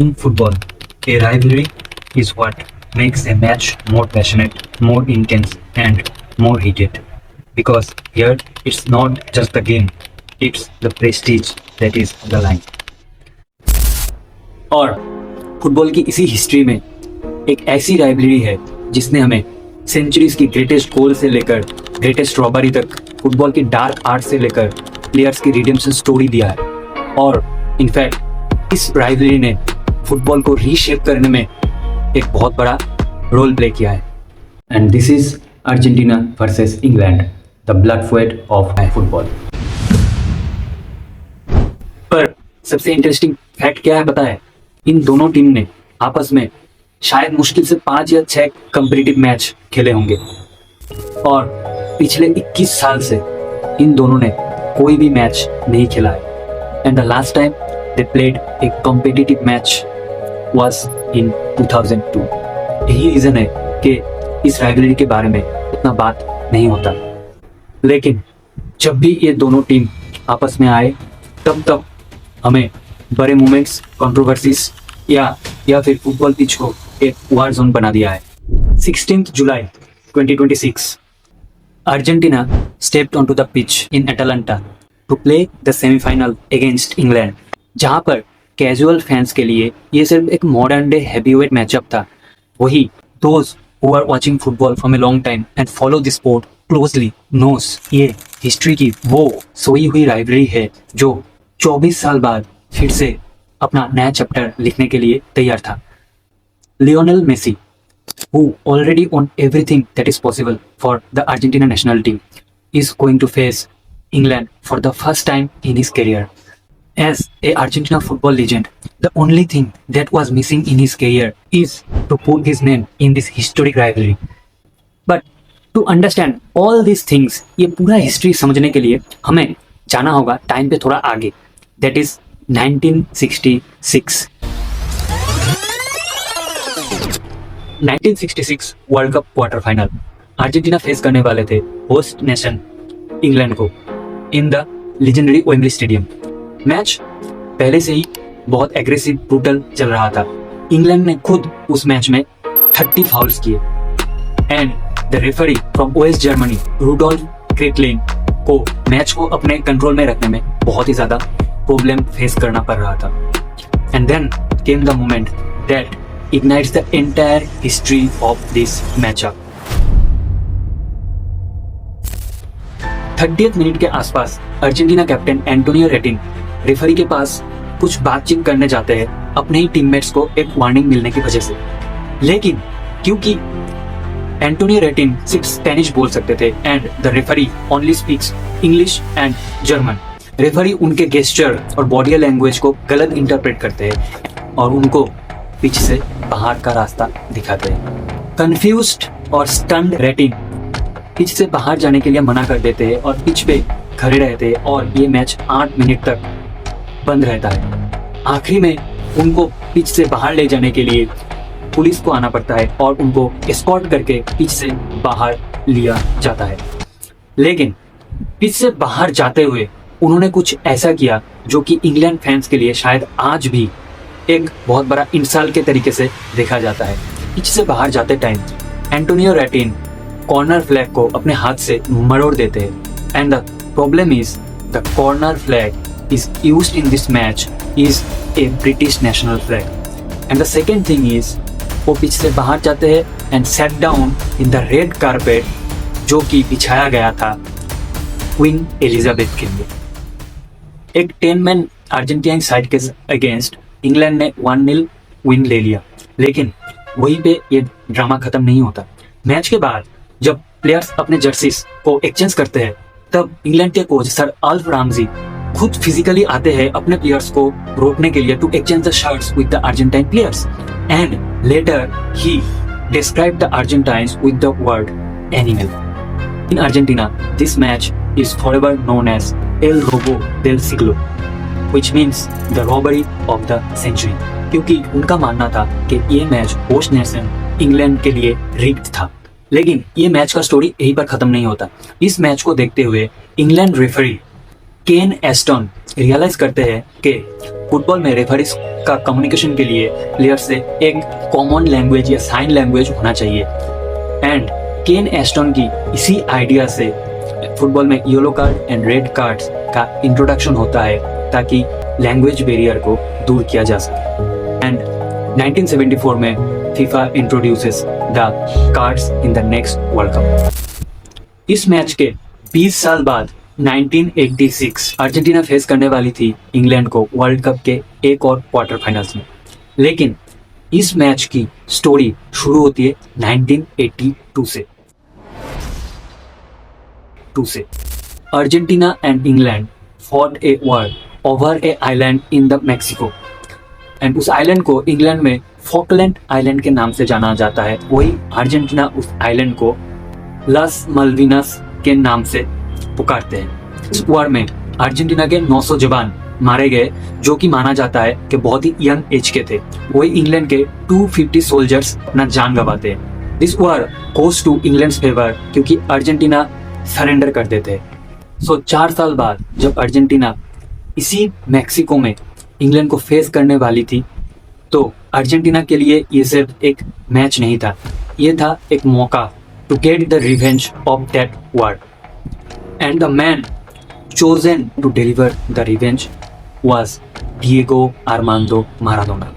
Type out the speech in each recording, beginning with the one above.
In football, a rivalry is what makes a match more passionate, more intense, and more heated. Because here it's not just the game, it's the prestige that is on the line. और football की इसी history में एक ऐसी rivalry है जिसने हमें centuries की ग्रेटेस्ट गोल से लेकर ग्रेटेस्ट रॉबरी तक, फुटबॉल की डार्क आर्ट से लेकर प्लेयर्स की रिडेम्पशन स्टोरी दिया है। और इनफैक्ट इस राइवलरी ने फुटबॉल को रीशेप करने में एक बहुत बड़ा रोल प्ले किया है। And this is Argentina versus England, the blood feud of football. पर सबसे इंटरेस्टिंग फैक्ट क्या है पता है? इन दोनों टीम ने आपस में शायद मुश्किल से 5 या 6 कॉम्पिटिटिव मैच खेले होंगे और पिछले 21 साल से इन दोनों ने कोई भी मैच नहीं खेला है। And the last time they played a competitive match was in 2002। यही रीजन है कि इस राइवलरी के बारे में उतना बात नहीं होता। लेकिन जब भी ये दोनों टीम आपस में आए तब हमें बड़े मोमेंट्स, कंट्रोवर्सीज या फिर फुटबॉल पिच को एक वार जोन बना दिया है। 16 जुलाई 2026 Argentina stepped onto the pitch in Atalanta to play the semi-final against England, जहां पर कैजुअल फैंस के लिए ये सिर्फ एक मॉडर्न डे हैवीवेट मैचअप था। वही those who are watching football from a long time and follow the sport closely knows ये हिस्ट्री की वो सोई हुई राइवलरी है जो 24 साल बाद फिर से अपना नया चैप्टर लिखने के लिए तैयार था। Lionel Messi, who already won everything that is possible for the Argentina national team, is going to face England for the first time in his career. As a Argentina football legend, the only thing that was missing in his career is to put his name in this historic rivalry. But to understand all these things, ये पूरा history समझने के लिए हमें जाना होगा time पे थोड़ा आगे, that is 1966। 1966 world cup quarter final Argentina face करने वाले थे होस्ट नेशन इंग्लैंड को in the legendary Wembley stadium. Match पहले से ही बहुत एग्रेसिव ब्रूटल चल रहा था। इंग्लैंड ने खुद उस मैच में 30 फाउल्स किए एंड द रेफरी फ्रॉम ओएस जर्मनी रूडोल्फ क्रेटलिन को मैच को अपने कंट्रोल में रखने में बहुत ही ज्यादा प्रॉब्लम फेस करना पड़ रहा था। And then came the moment that ignites the entire history of this matchup। 30th minute के आसपास Argentina captain Antonio Rattin referee के पास कुछ बातचीत करने जाते हैं अपने ही टीममेट्स को एक वार्निंग मिलने की वजह से। लेकिन क्योंकि एंटोनियो रेटिन सिर्फ स्पेनिश बोल सकते थे and the referee only speaks English and German, referee उनके गेस्चर और बॉडी लैंग्वेज को गलत इंटरप्रेट करते हैं और उनको पिच से बाहर का रास्ता दिखाते हैं। कंफ्यूज्ड और स्टन्ड रेटिन पिच से बाहर जाने के लिए मना कर देते हैं और पिच पे खड़े रहते हैं और ये मैच 8 मिनट तक बंद रहता है। आखिरी में उनको पिच से बाहर ले जाने के लिए पुलिस को आना पड़ता है और उनको एस्कॉर्ट करके पिच से बाहर लिया जाता है। लेकिन पिच से बाहर जाते हुए उन्होंने कुछ ऐसा किया जो कि इंग्लैंड फैंस के लिए शायद आज भी एक बहुत बड़ा इंसल्ट के तरीके से देखा जाता है। पिच से बाहर जाते टाइम एंटोनियो रेटिन कॉर्नर फ्लैग को अपने हाथ से मरोड़ देते हैं and the problem is the corner flag is used in this match is a British national flag. And the second thing is वो पिच से बाहर जाते हैं and set down in the red carpet जो कि बिछाया गया था क्वीन एलिजाबेथ के लिए। एक 10 मैन अर्जेंटीना साइड के अगेंस्ट इंग्लैंड ने 1-0 विन ले लिया। लेकिन वहीं पे ये ड्रामा खत्म नहीं होता। मैच के बाद जब प्लेयर्स अपने जर्सीज को एक्सचेंज करते हैं तब इंग्लैंड के कोच सर अल्फ रामजी खुद फिजिकली आते हैं अपने प्लेयर्स को रोकने के लिए to exchange the shirts with the Argentine players and later he described the Argentines with the word animal. In Argentina this match is forever known as एल रोबो डेल सिग्लो which means the robbery of the century, क्योंकि उनका मानना था कि ये मैच होस्ट नेशन इंग्लैंड के लिए रिग्ड था। लेकिन ये मैच का स्टोरी यहीं पर खत्म नहीं होता। इस मैच को देखते हुए इंग्लैंड रेफरी केन एस्टन रियलाइज करते हैं कि फुटबॉल में रेफरीज का कम्युनिकेशन के लिए प्लेयर से एक कॉमन लैंग्वेज या साइन लैंग्वेज होना चाहिए। एंड केन एस्टन की इसी आइडिया से फुटबॉल में yellow card and red cards का इंट्रोडक्शन होता है ताकि लैंग्वेज बैरियर को दूर किया जा सके। एंड 1974 में FIFA introduces the cards in the next world cup. इस मैच के 20 साल बाद 1986 अर्जेंटीना फेस करने वाली थी इंग्लैंड को वर्ल्ड कप के एक और क्वार्टर फाइनल्स में। लेकिन इस मैच की स्टोरी शुरू होती है 1982 से। Argentina and England fought a war over A island in the Mexico. And उस आइलैंड को इंग्लैंड में फॉकलैंड आइलैंड के नाम से जाना जाता है। वही अर्जेंटीना उस आइलैंड को लस मल्विनास के नाम से पुकारते हैं। इस वॉर में अर्जेंटीना के 900 जवान मारे गए, जो कि माना जाता है कि बहुत ही यंग एज के थे। वही इंग्लैंड के 250 सोल्जर्स अपना जान गंवाते हैं। This war goes to England's favour क्योंकि अर्जेंटीना सरेंडर कर देते हैं। सो 4 साल बाद जब अर्जेंटीना इसी मैक्सिको में इंग्लैंड को फेस करने वाली थी, तो अर्जेंटीना के लिए ये सिर्फ एक मैच नहीं था, ये था एक मौका to get the revenge of that war. And the man chosen to deliver the revenge was Diego Armando Maradona.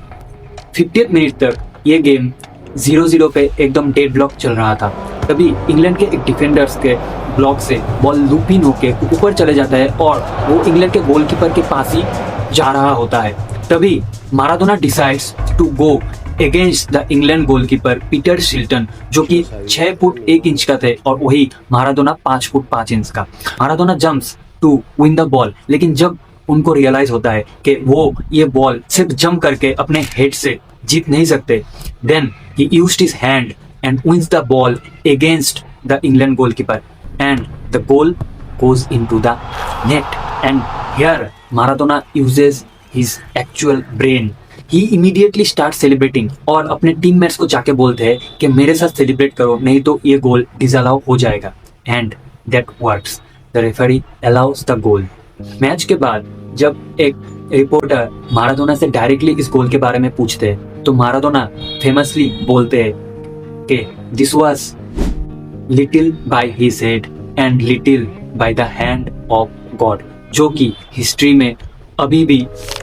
50th minute तक ये गेम 0-0 पे एकदम डेड ब्लॉक चल रहा था। तभी इंग्लैंड के एक डिफेंडर्स के ब्लॉक से बॉल लूपिन होके ऊपर चले जाता है और वो इंग्लैंड के गोलकीपर के पास ही जा रहा होता है। तभी Maradona decides to go against the England goalkeeper Peter Shilton, जो कि 6 फुट 1 इंच का थे और वही माराडोना 5 फुट 5 इंच का। Maradona jumps to win the ball, लेकिन जब उनको रियलाइज होता है कि वो ये बॉल सिर्फ जंप करके अपने हेड से जीत नहीं सकते, then he used his hand and wins the ball against the England goalkeeper and the goal goes into the net. And here Maradona uses his actual brain. He immediately starts celebrating और अपने teammates को जाके बोलते हैं कि मेरे साथ celebrate करो, नहीं तो ये गोल डिसअलाउ हो जाएगा। And that works. The referee allows the goal. Match के बाद जब एक रिपोर्टर माराडोना से डायरेक्टली इस गोल के बारे में पूछते हैं, तो माराडोना फेमसली बोलते हैं कि this was little by his head and little by the hand of God, जो कि हिस्ट्री में अभी भी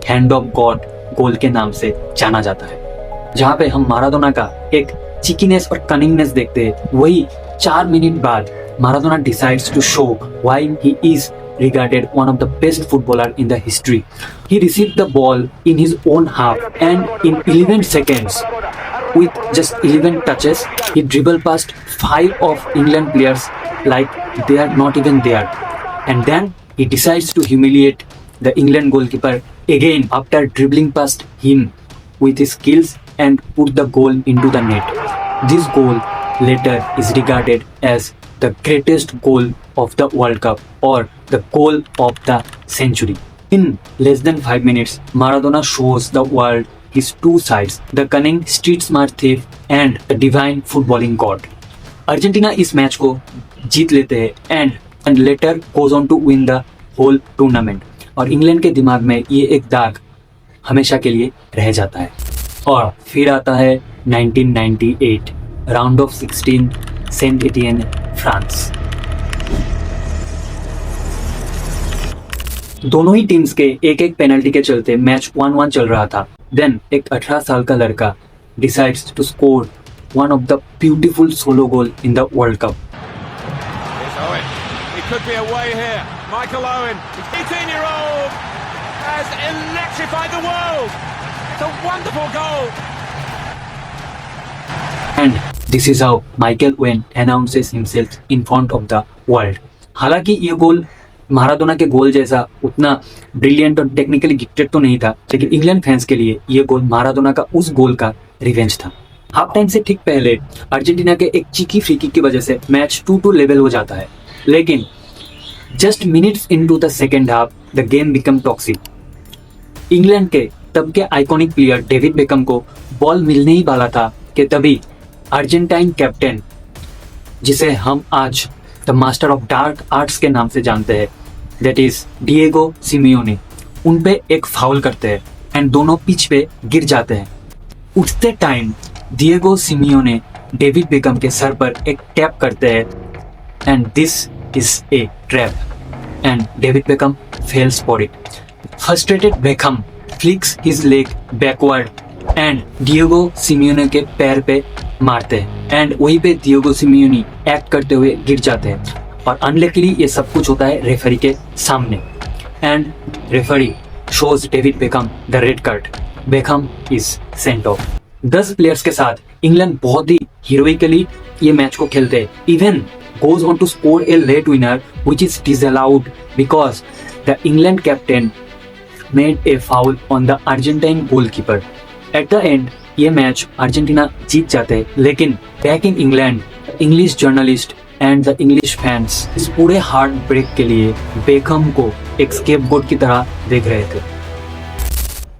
हैंड ऑफ गॉड गोल के नाम से जाना जाता है। जहाँ पे हम माराडोना का एक चिकीनेस और कनिंगनेस देखते हैं, वही 4 मिनट बाद Maradona decides to show why he is regarded one of the best footballer in the history. He received the ball in his own half and in 11 seconds with just 11 touches he dribbled past 5 of England players like they are not even there, and then he decides to humiliate the England goalkeeper again after dribbling past him with his skills and put the goal into the net. This goal later is regarded as the greatest goal of the World Cup or the goal of the century. In less than 5 minutes, Maradona shows the world his two sides, the cunning street smart thief and the divine footballing god. Argentina इस match को जीत लेते हैं and later goes on to win the whole tournament. और England के दिमाग में ये एक दाग हमेशा के लिए रह जाता है। और फिर आता है 1998 राउंड ऑफ 16 सेंट एटियन फ्रांस। दोनों ही टीम्स के एक पेनल्टी के चलते मैच 1-1 चल रहा था। देन एक 18 साल का लड़का decides to score one of the beautiful solo goal in the World Cup. Here's Owen. He could be away here. Michael Owen, 18-year-old, has electrified the world. It's a wonderful goal. And this is how Michael Owen announces himself in front of the world. हालांकि ये गोल Maradona के गोल जैसा उतना brilliant और technically gifted तो नहीं था, लेकिन इंग्लैंड फैंस के लिए ये गोल माराडोना का उस गोल का रिवेंज था। हाफ टाइम से ठीक पहले अर्जेंटीना के एक चीकी फ्री किक की वजह से मैच 2-2 लेवल हो जाता है, लेकिन just minutes into the second half the game become toxic. England के तब के आइकॉनिक प्लेयर डेविड बेकम को बॉल मिलने ही वाला था कि तभी अर्जेंटाइन कैप्टन, जिसे हम आज the master of dark arts के नाम से जानते हैं, दैट इज डिएगो सिमियोने, उन पे एक फाउल करते हैं एंड दोनों पिच पे गिर जाते हैं। उठते time Diego Simeone David become के सर पर एक टैप करते हैं and this is a trap and David become fails for it. Frustrated become flix his leg backward and Diego Simeone के पैर पे मारते हैं एंड वहीं पे डिएगो सिमियोने एक्ट करते हुए गिर जाते हैं और अनलकीली ये सब कुछ होता है रेफरी के सामने and referee shows David Beckham the red card. Beckham is sent off. 10 players के साथ इंग्लैंड बहुत ही हीरोइकली ये मैच को खेलते हैं। Even goes on to score a late winner which is disallowed because the England captain made a foul on the Argentine goalkeeper. At the end ये match Argentina जीत जाते हैं, लेकिन back in England English journalist and the English fans इस पूरे heart break के लिए become को एक स्केपगोट की तरह देख रहे थे।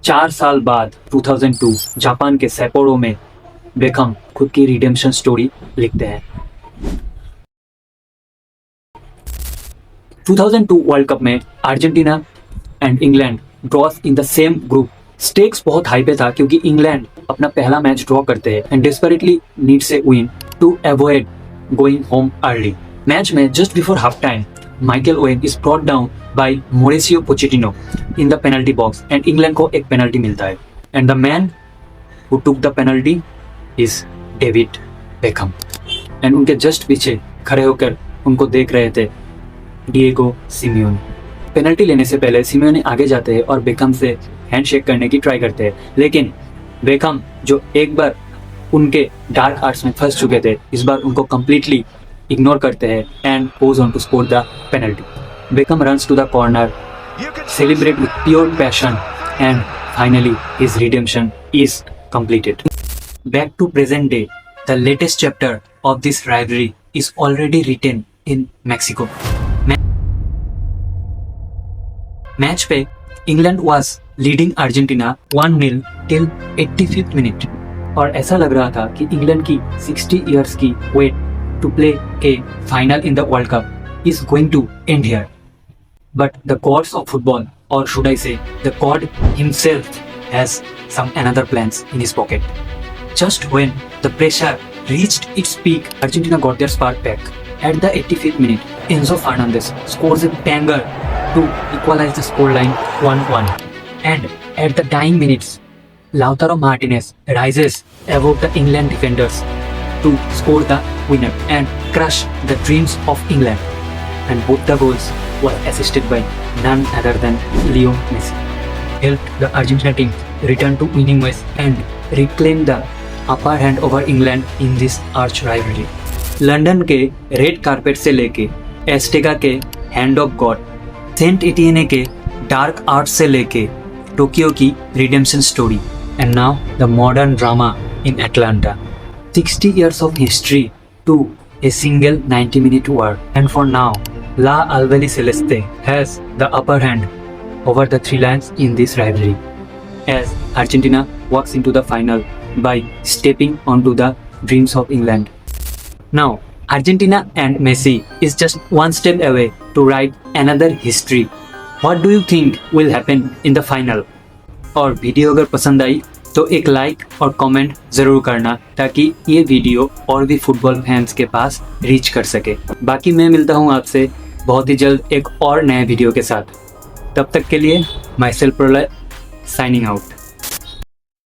4 साल बाद 2002 जापान के सैपोरो में बेकम खुद की रिडेम्पशन स्टोरी लिखते हैं। 2002 वर्ल्ड कप में Argentina and England draws in the same group. Stakes बहुत हाई पे था क्योंकि इंग्लैंड अपना पहला मैच ड्रॉ करते हैं and desperately needs a win to avoid going home early. Match में just before half time Michael Owen is brought down by Mauricio Pochettino in the penalty box and England को एक penalty मिलता है and the man who took the penalty is David Beckham and उनके just पीछे खड़े होकर उनको देख रहे थे डिएगो सिमियोने। पेनल्टी लेने से पहले सिमियोने आगे जाते हैं और बेकम से हैंडशेक करने की ट्राई करते हैं, लेकिन बेकम जो एक बार उनके डार्क आर्ट्स में फंस चुके थे इस बार उनको कंप्लीटली इग्नोर करते हैं and goes on to score the penalty. Beckham runs to the corner, celebrate with pure passion and finally his redemption is completed. Back to present day, the latest chapter of this rivalry is already written in Mexico. Match पे England was leading Argentina 1-0 till 85th minute और ऐसा लग रहा था कि England की 60 years की wait to play a final in the World Cup is going to end here. But the gods of football, or should I say the god himself, has some another plans in his pocket. Just when the pressure reached its peak, Argentina got their spark back. At the 85th minute, Enzo Fernandez scores a banger to equalize the scoreline 1-1. And at the dying minutes, Lautaro Martinez rises above the England defenders to score the winner and crush the dreams of England. And both the goals were assisted by none other than Leo Messi. Helped the Argentina team return to winning ways and reclaim the upper hand over England in this arch rivalry. London के red carpet से लेके एस्टेगा के hand of God, Saint एटियने के dark art से लेके Tokyo की redemption story, and now the modern drama in Atlanta. 60 years of history to a single 90-minute war, and for now La Albiceleste has the upper hand over the three lions in this rivalry as Argentina walks into the final by stepping onto the dreams of England. Now Argentina and Messi is just one step away to write another history. What do you think will happen in the final? और video अगर पसंद आई तो एक like और comment ज़रूर करना ताकि ये वीडियो और भी फुटबॉल फैंस के पास रीच कर सके. बाकी मैं मिलता हूँ आपसे बहुत ही जल्द एक और नए वीडियो के साथ. तब तक के लिए माई सेल्फ प्रलय साइनिंग आउट.